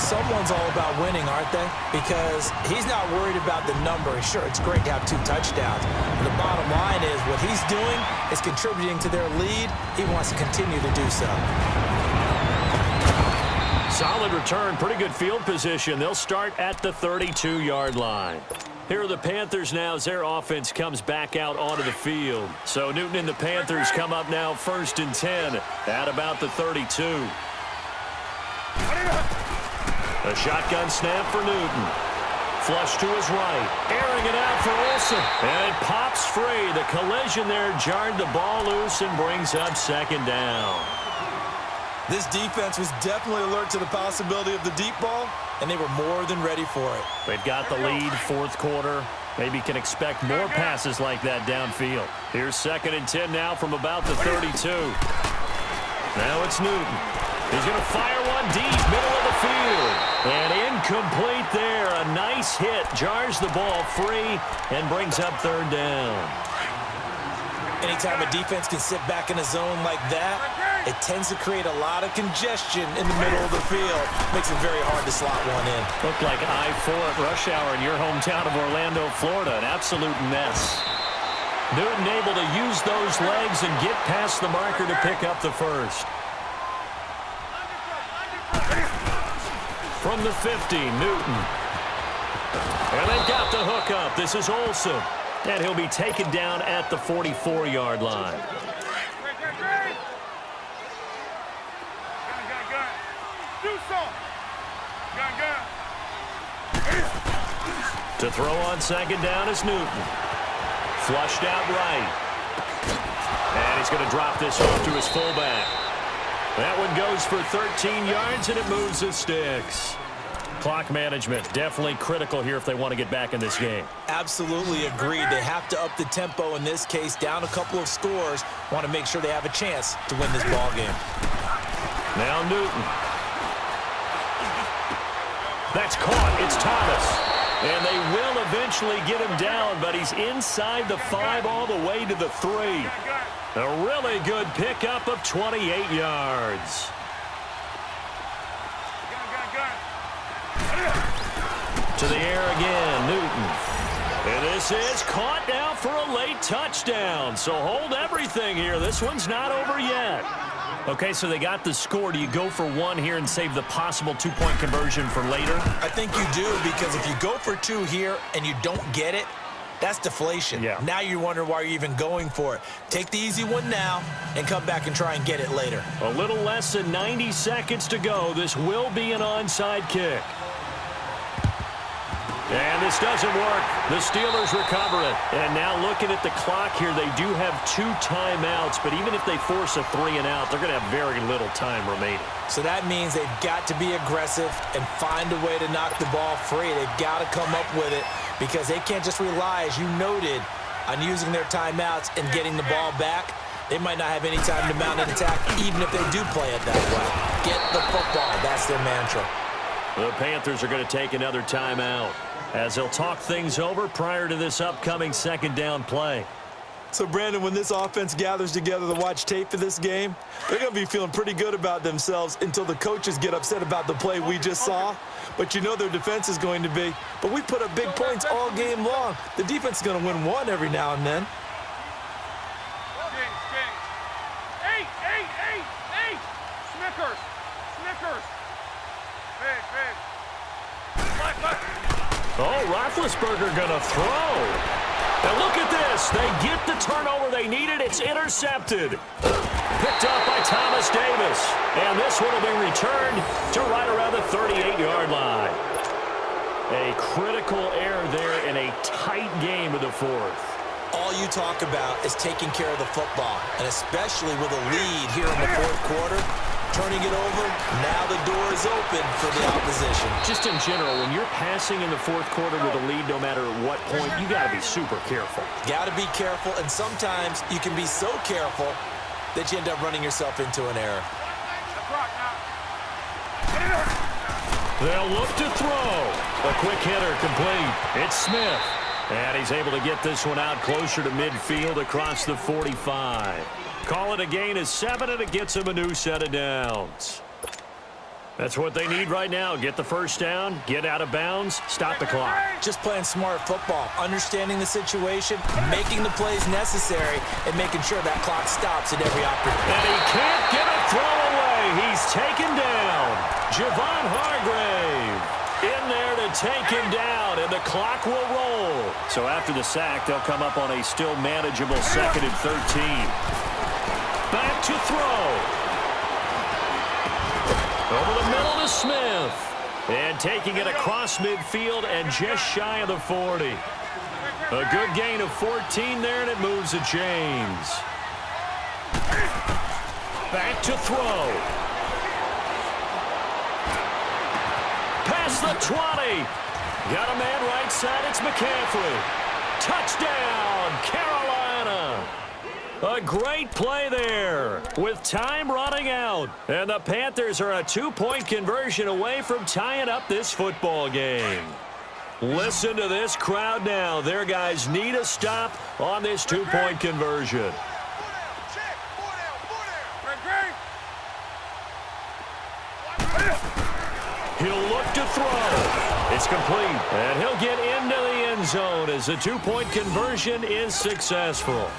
someone's all about winning, aren't they? Because he's not worried about the number. Sure, it's great to have 2 touchdowns. But the bottom line is what he's doing is contributing to their lead. He wants to continue to do so. Solid return, pretty good field position. They'll start at the 32-yard line. Here are the Panthers now as their offense comes back out onto the field. So Newton and the Panthers come up now 1st and 10 at about the 32. A shotgun snap for Newton. Flush to his right. Airing it out for Olsen. And it pops free. The collision there jarred the ball loose and brings up 2nd down. This defense was definitely alert to the possibility of the deep ball, and they were more than ready for it. They've got the lead, 4th quarter. Maybe can expect more passes like that downfield. Here's 2nd and 10 now from about the 32. Now it's Newton. He's going to fire one deep, middle of the field. And incomplete there. A nice hit. Jars the ball free and brings up 3rd down. Anytime a defense can sit back in a zone like that, it tends to create a lot of congestion in the middle of the field. Makes it very hard to slot one in. Looked like I-4 at rush hour in your hometown of Orlando, Florida. An absolute mess. Newton able to use those legs and get past the marker to pick up the first. From the 50, Newton. And they've got the hook up. This is Olsen. And he'll be taken down at the 44-yard line. To throw on 2nd down is Newton. Flushed out right. And he's going to drop this off to his fullback. That one goes for 13 yards, and it moves the sticks. Clock management, definitely critical here if they want to get back in this game. Absolutely agreed. They have to up the tempo in this case, down a couple of scores. Want to make sure they have a chance to win this ball game. Now Newton. That's caught. It's Thomas. And they will eventually get him down, but he's inside the 5 all the way to the 3. A really good pickup of 28 yards. To the air again, Newton. And this is caught now for a late touchdown. So hold everything here. This one's not over yet. Okay, so they got the score. Do you go for 1 here and save the possible 2-point conversion for later? I think you do, because if you go for 2 here and you don't get it, that's deflation. Yeah. Now you wonder why you're even going for it. Take the easy one now and come back and try and get it later. A little less than 90 seconds to go. This will be an onside kick. And this doesn't work. The Steelers recover it. And now looking at the clock here, they do have 2 timeouts, but even if they force a 3 and out, they're going to have very little time remaining. So that means they've got to be aggressive and find a way to knock the ball free. They've got to come up with it, because they can't just rely, as you noted, on using their timeouts and getting the ball back. They might not have any time to mount an attack, even if they do play it that way. Get the football. That's their mantra. The Panthers are going to take another timeout as they'll talk things over prior to this upcoming 2nd down play. So, Brandon, when this offense gathers together to watch tape for this game, they're going to be feeling pretty good about themselves until the coaches get upset about the play we just saw. But you know their defense is going to be. But we put up big points all game long. The defense is going to win 1 every now and then. Hey! Snickers! Oh, Roethlisberger going to throw. And look at this. They get the turnover they needed. It's intercepted. Picked up by Thomas Davis. And this one will be returned to right around the 38-yard line. A critical error there in a tight game of the 4th. All you talk about is taking care of the football, and especially with a lead here in the 4th quarter, turning it over, now the door is open for the opposition. Just in general, when you're passing in the 4th quarter with a lead, no matter what point, you got to be super careful. Got to be careful, and sometimes you can be so careful that you end up running yourself into an error. They'll look to throw. A quick hitter complete. It's Smith. And he's able to get this one out closer to midfield across the 45. Call it a gain of 7, and it gets him a new set of downs. That's what they need right now. Get the first down, get out of bounds, stop the clock. Just playing smart football, understanding the situation, making the plays necessary, and making sure that clock stops at every opportunity. And he can't get a throw away. He's taken down. Javon Hargrave in there to take him down, and the clock will roll. So after the sack, they'll come up on a still manageable 2nd and 13. Back to throw. Over the middle to Smith. And taking it across midfield and just shy of the 40. A good gain of 14 there, and it moves to James. Back to throw. Past the 20. Got a man right side. It's McCaffrey. Touchdown, Carolina. A great play there with time running out. And the Panthers are a 2-point conversion away from tying up this football game. Listen to this crowd now. Their guys need a stop on this 2-point conversion. He'll look to throw. It's complete. And he'll get into the end zone as the 2-point conversion is successful.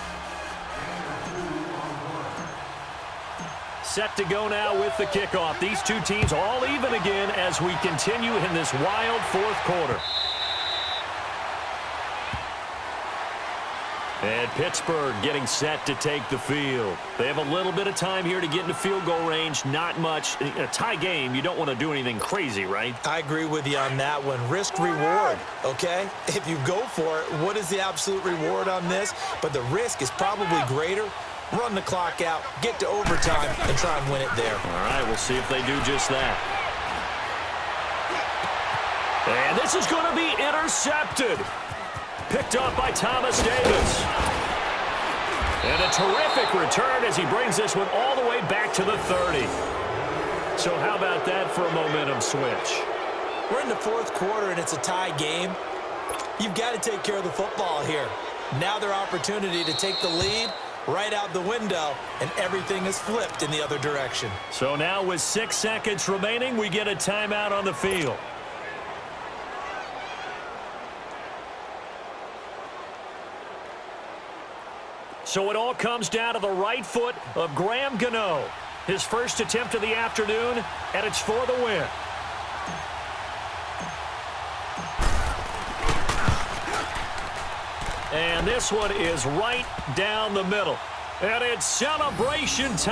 Set to go now with the kickoff. These two teams all even again as we continue in this wild 4th quarter. And Pittsburgh getting set to take the field. They have a little bit of time here to get into field goal range. Not much. In a tie game, you don't want to do anything crazy, right? I agree with you on that one. Risk reward, okay? If you go for it, what is the absolute reward on this? But the risk is probably greater. Run the clock out, get to overtime, and try and win it there. All right, we'll see if they do just that. And this is going to be intercepted. Picked up by Thomas Davis. And a terrific return as he brings this one all the way back to the 30. So how about that for a momentum switch? We're in the 4th quarter, and it's a tie game. You've got to take care of the football here. Now their opportunity to take the lead right out the window, and everything is flipped in the other direction. So now with 6 seconds remaining, we get a timeout on the field. So it all comes down to the right foot of Graham Gano. His first attempt of the afternoon, and it's for the win. And this one is right down the middle. And it's celebration time.